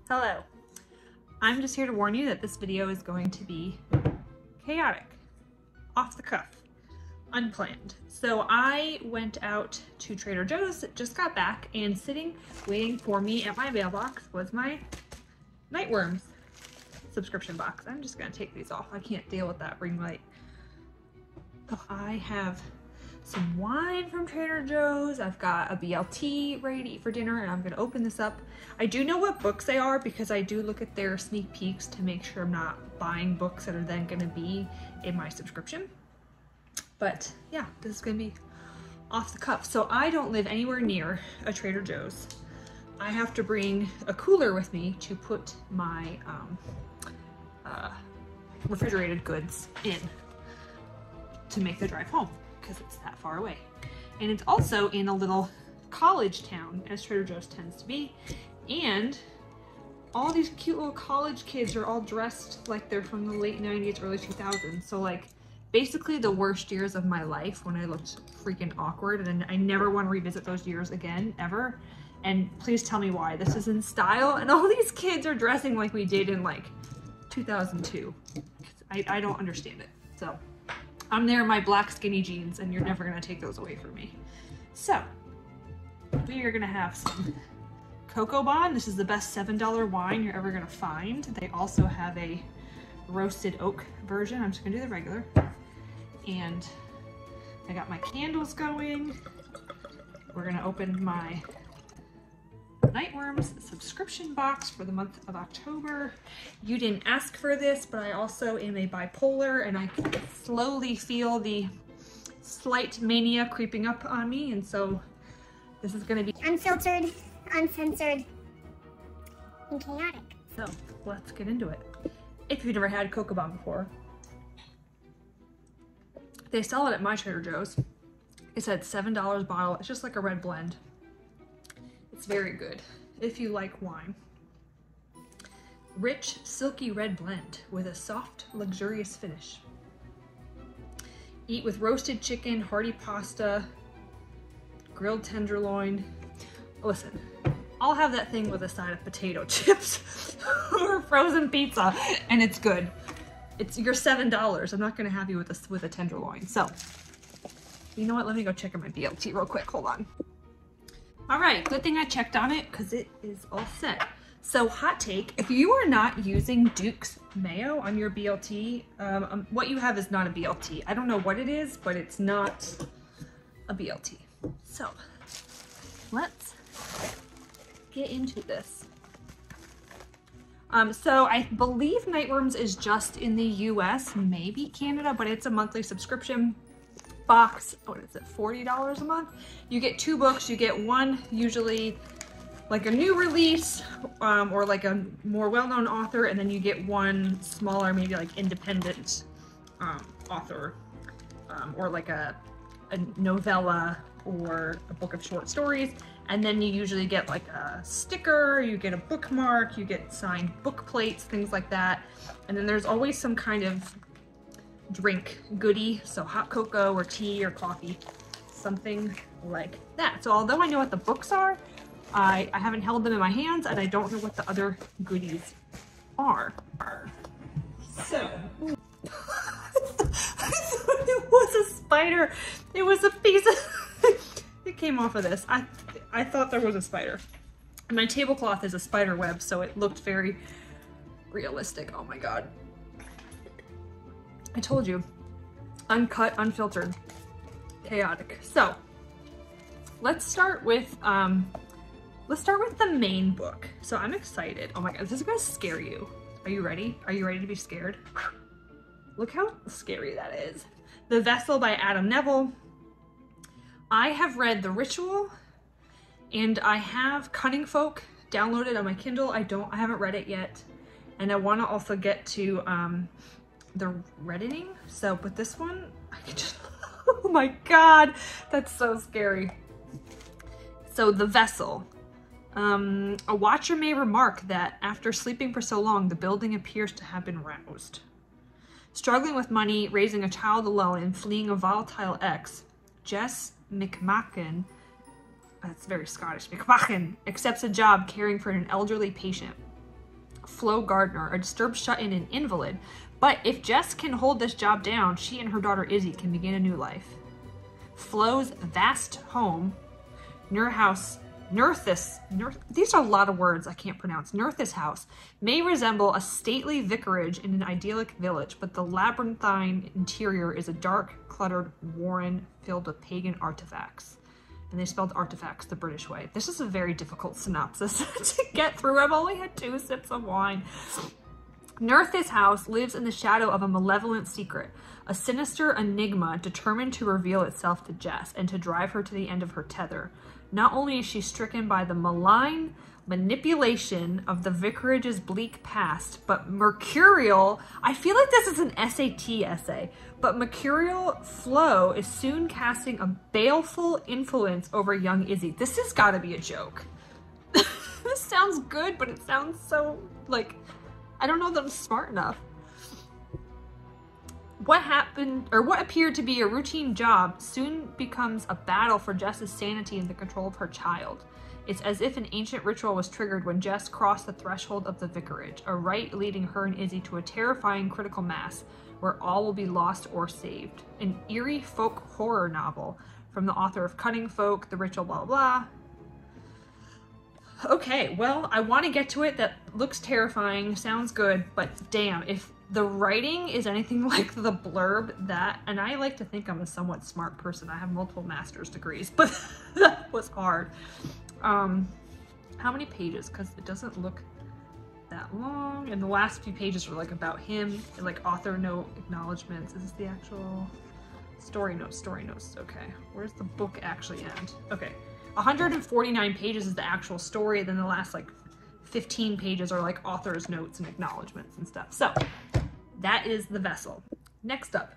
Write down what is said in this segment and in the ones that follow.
Hello. I'm just here to warn you that this video is going to be chaotic, off the cuff, unplanned. So I went out to Trader Joe's, just got back, and sitting waiting for me at my mailbox was my Nightworms subscription box. I'm just gonna take these off. I can't deal with that ring light. So I have some wine from Trader Joe's. I've got a BLT ready to eat for dinner, and I'm gonna open this up. I do know what books they are because I do look at their sneak peeks to make sure I'm not buying books that are then gonna be in my subscription. But yeah, this is gonna be off the cuff. So I don't live anywhere near a Trader Joe's. I have to bring a cooler with me to put my refrigerated goods in to make the drive home, because it's that far away. And it's also in a little college town, as Trader Joe's tends to be, and all these cute little college kids are all dressed like they're from the late 90s, early 2000s. So like basically the worst years of my life when I looked freaking awkward, and I never want to revisit those years again, ever. And please tell me why. This is in style, and all these kids are dressing like we did in like 2002. I don't understand it. So I'm there in my black skinny jeans, and you're never gonna take those away from me. So we are gonna have some Cocoa Bon. This is the best $7 wine you're ever gonna find. They also have a roasted oak version. I'm just gonna do the regular. And I got my candles going. We're gonna open my Nightworms subscription box for the month of October. You didn't ask for this, but I also am a bipolar, and I slowly feel the slight mania creeping up on me, and so this is going to be unfiltered, uncensored, and chaotic. So let's get into it. If you've never had Cocoa Bon before, they sell it at my Trader Joe's. It's at $7 a bottle. It's just like a red blend. It's very good if you like wine. Rich, silky red blend with a soft, luxurious finish. Eat with roasted chicken, hearty pasta, grilled tenderloin. Listen, I'll have that thing with a side of potato chips or frozen pizza, and it's good. You're $7. I'm not gonna have you with a tenderloin. So, you know what? Let me go check on my BLT real quick. Hold on. All right, good thing I checked on it because it is all set. So hot take, if you are not using Duke's mayo on your BLT, what you have is not a BLT. I don't know what it is, but it's not a BLT. So let's get into this. So I believe Nightworms is just in the US, maybe Canada, but it's a monthly subscription box. What is it, $40 a month? You get 2 books. You get one usually like a new release or like a more well-known author, and then you get one smaller, maybe like independent author or like a novella or a book of short stories. And then you usually get like a sticker, you get a bookmark, you get signed book plates, things like that. And then there's always some kind of drink goodie, so hot cocoa or tea or coffee, something like that. So although I know what the books are, I haven't held them in my hands, and I don't know what the other goodies are. So I thought it was a spider. It was a piece of it came off of this. I thought there was a spider. And my tablecloth is a spider web, so it looked very realistic. Oh my god. I told you, uncut, unfiltered, chaotic. So let's start with the main book. So I'm excited. Oh my god, this is gonna scare you. Are you ready? Are you ready to be scared? Look how scary that is. The Vessel by Adam Neville. I have read The Ritual, and I have Cunning Folk downloaded on my Kindle. I haven't read it yet, and I want to also get to the Redditing. So, but this one, I can just, oh my god, that's so scary. So The Vessel. A watcher may remark that after sleeping for so long, the building appears to have been roused. Struggling with money, raising a child alone, and fleeing a volatile ex, Jess McMacken, that's very Scottish, McMacken, accepts a job caring for an elderly patient. Flo Gardner, a disturbed shut-in and invalid. But if Jess can hold this job down, she and her daughter Izzy can begin a new life. Flo's vast home, these are a lot of words I can't pronounce. Nerthus house may resemble a stately vicarage in an idyllic village, but the labyrinthine interior is a dark, cluttered warren filled with pagan artifacts. And they spelled artifacts the British way. This is a very difficult synopsis to get through. I've only had 2 sips of wine. Nerthus house lives in the shadow of a malevolent secret, a sinister enigma determined to reveal itself to Jess and to drive her to the end of her tether. Not only is she stricken by the malign manipulation of the vicarage's bleak past, but mercurial, I feel like this is an SAT essay, but mercurial Flo is soon casting a baleful influence over young Izzy. This has got to be a joke. This sounds good, but it sounds so, like, I don't know that I'm smart enough. What happened, or what appeared to be a routine job, soon becomes a battle for Jess's sanity and the control of her child. It's as if an ancient ritual was triggered when Jess crossed the threshold of the vicarage, a rite leading her and Izzy to a terrifying critical mass where all will be lost or saved. An eerie folk horror novel from the author of Cunning Folk, The Ritual, blah, blah, blah. Okay, well, I want to get to it. That looks terrifying, sounds good, but damn, if the writing is anything like the blurb, that, and I like to think I'm a somewhat smart person. I have multiple master's degrees, but that was hard. How many pages? Because it doesn't look that long, and the last few pages are like about him, and like author note, acknowledgements. Is this the actual story notes? Story notes. Okay, where's the book actually end? Okay, 149 pages is the actual story, then the last like 15 pages are like author's notes and acknowledgements and stuff. So that is The Vessel. Next up,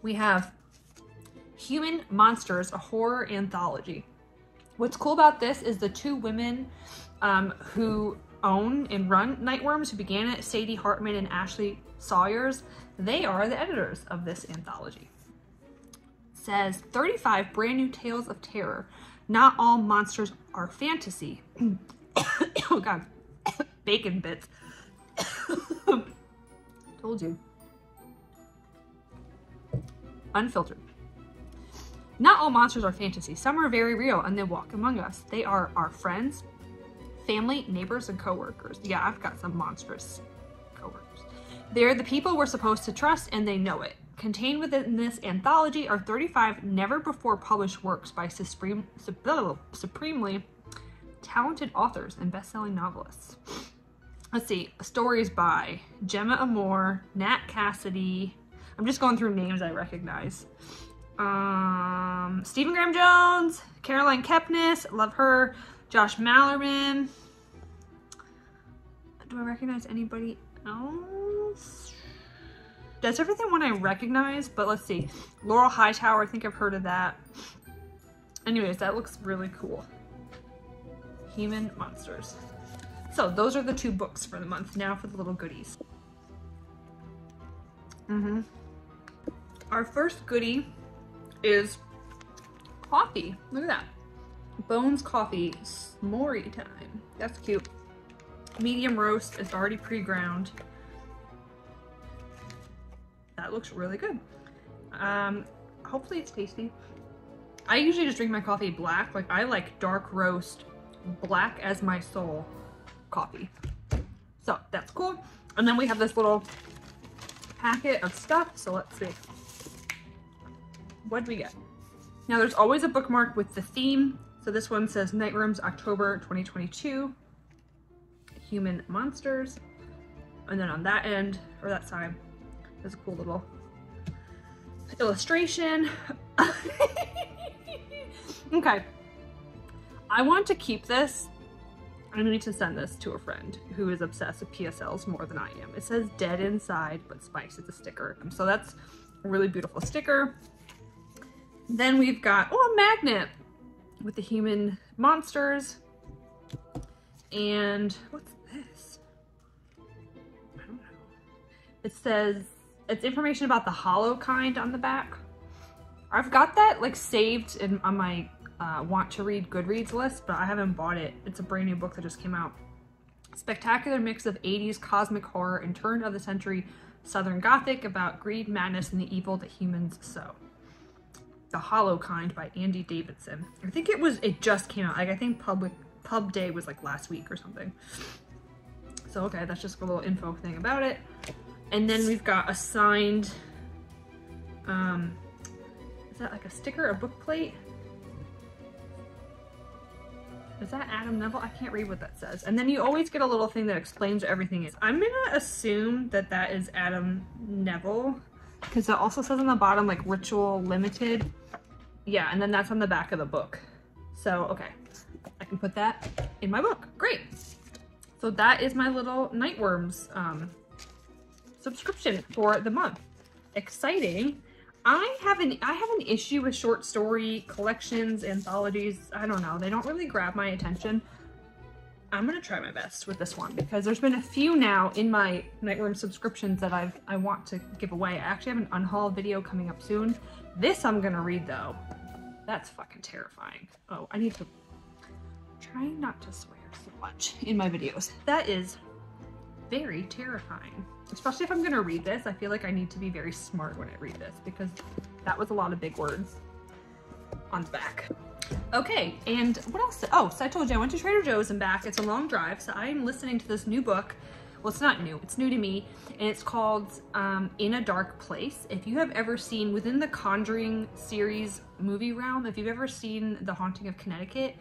we have Human Monsters, a horror anthology. What's cool about this is the 2 women who own and run Nightworms, who began it, Sadie Hartman and Ashley Sawyers, they are the editors of this anthology. It says 35 brand new tales of terror. Not all monsters are fantasy. Oh god, bacon bits. Told you. Unfiltered. Not all monsters are fantasy. Some are very real and they walk among us. They are our friends, family, neighbors, and coworkers. Yeah, I've got some monstrous coworkers. They're the people we're supposed to trust and they know it. Contained within this anthology are 35 never-before-published works by supremely talented authors and best-selling novelists. Let's see, stories by Gemma Amore, Nat Cassidy. I'm just going through names I recognize. Stephen Graham Jones, Caroline Kepnes, love her. Josh Mallerman. Do I recognize anybody else? That's everything one I recognize, but let's see. Laurel Hightower, I think I've heard of that. Anyways, that looks really cool. Human Monsters. So those are the 2 books for the month. Now for the little goodies. Our first goodie is coffee. Look at that. Bones Coffee S'more time. That's cute. Medium roast. It's already pre-ground. That looks really good. Hopefully it's tasty. I usually just drink my coffee black. Like, I like dark roast, black as my soul coffee. So that's cool. And then we have this little packet of stuff. So let's see. What do we get? Now there's always a bookmark with the theme. So this one says Nightworms October 2022. Human Monsters. And then on that end, or that side, there's a cool little illustration. Okay. I want to keep this. I need to send this to a friend who is obsessed with PSLs more than I am. It says dead inside, but Spice is a sticker. So that's a really beautiful sticker. Then we've got, oh, a magnet with the Human Monsters. And what's this? I don't know. It says, it's information about the hollow kind on the back. I've got that like saved on my want to read Goodreads list, but I haven't bought it. It's a brand new book that just came out. Spectacular mix of 80s cosmic horror and turn of the century Southern Gothic about greed, madness, and the evil that humans sow. The Hollow Kind by Andy Davidson. I think it just came out. Like, I think pub day was like last week or something. So okay, that's just a little info thing about it. And then we've got a signed, is that like a sticker, a book plate? Is that Adam Neville? I can't read what that says. And then you always get a little thing that explains what everything is. I'm gonna assume that that is Adam Neville, because it also says on the bottom like Ritual Limited. Yeah, and then that's on the back of the book. So, okay, I can put that in my book. Great. So that is my little Nightworms subscription for the month. Exciting. I have an issue with short story collections, anthologies. I don't know. They don't really grab my attention. I'm gonna try my best with this one because there's been a few now in my Nightworm subscriptions that I want to give away. I actually have an unhaul video coming up soon. This I'm gonna read though. That's fucking terrifying. Oh, I need to try not to swear so much in my videos. That is very terrifying. Especially if I'm gonna read this, I feel like I need to be very smart when I read this because that was a lot of big words on the back. Okay, and what else? Oh, so I told you I went to Trader Joe's and back. It's a long drive, so I'm listening to this new book. Well, it's not new, it's new to me, and it's called In a Dark Place. If you have ever seen, within the Conjuring series movie realm, if you've ever seen The Haunting of Connecticut,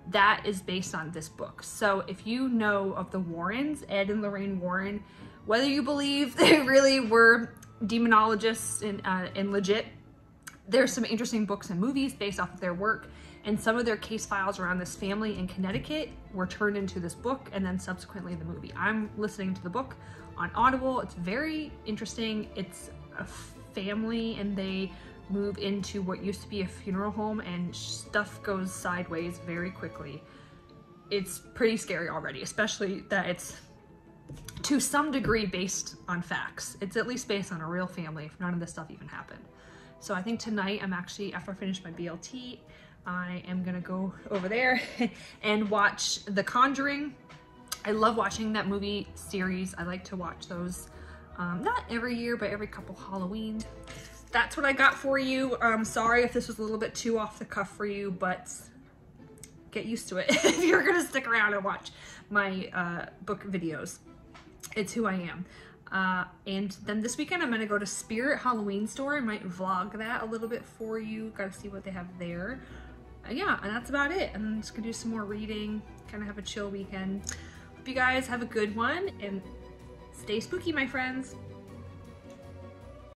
that is based on this book. So if you know of the Warrens, Ed and Lorraine Warren, whether you believe they really were demonologists and legit, there's some interesting books and movies based off of their work, and some of their case files around this family in Connecticut were turned into this book and then subsequently the movie. I'm listening to the book on Audible. It's very interesting. It's a family and they move into what used to be a funeral home and stuff goes sideways very quickly. It's pretty scary already, especially that it's to some degree based on facts. It's at least based on a real family if none of this stuff even happened. So I think tonight I'm actually, after I finish my BLT, I am gonna go over there and watch The Conjuring. I love watching that movie series. I like to watch those, not every year, but every couple Halloween. That's what I got for you. Sorry if this was a little bit too off the cuff for you, but get used to it if you're gonna stick around and watch my book videos. It's who I am. And then this weekend I'm gonna go to Spirit Halloween Store. I might vlog that a little bit for you. Gotta see what they have there. Yeah, and that's about it. I'm just gonna do some more reading, kind of have a chill weekend. Hope you guys have a good one and stay spooky, my friends.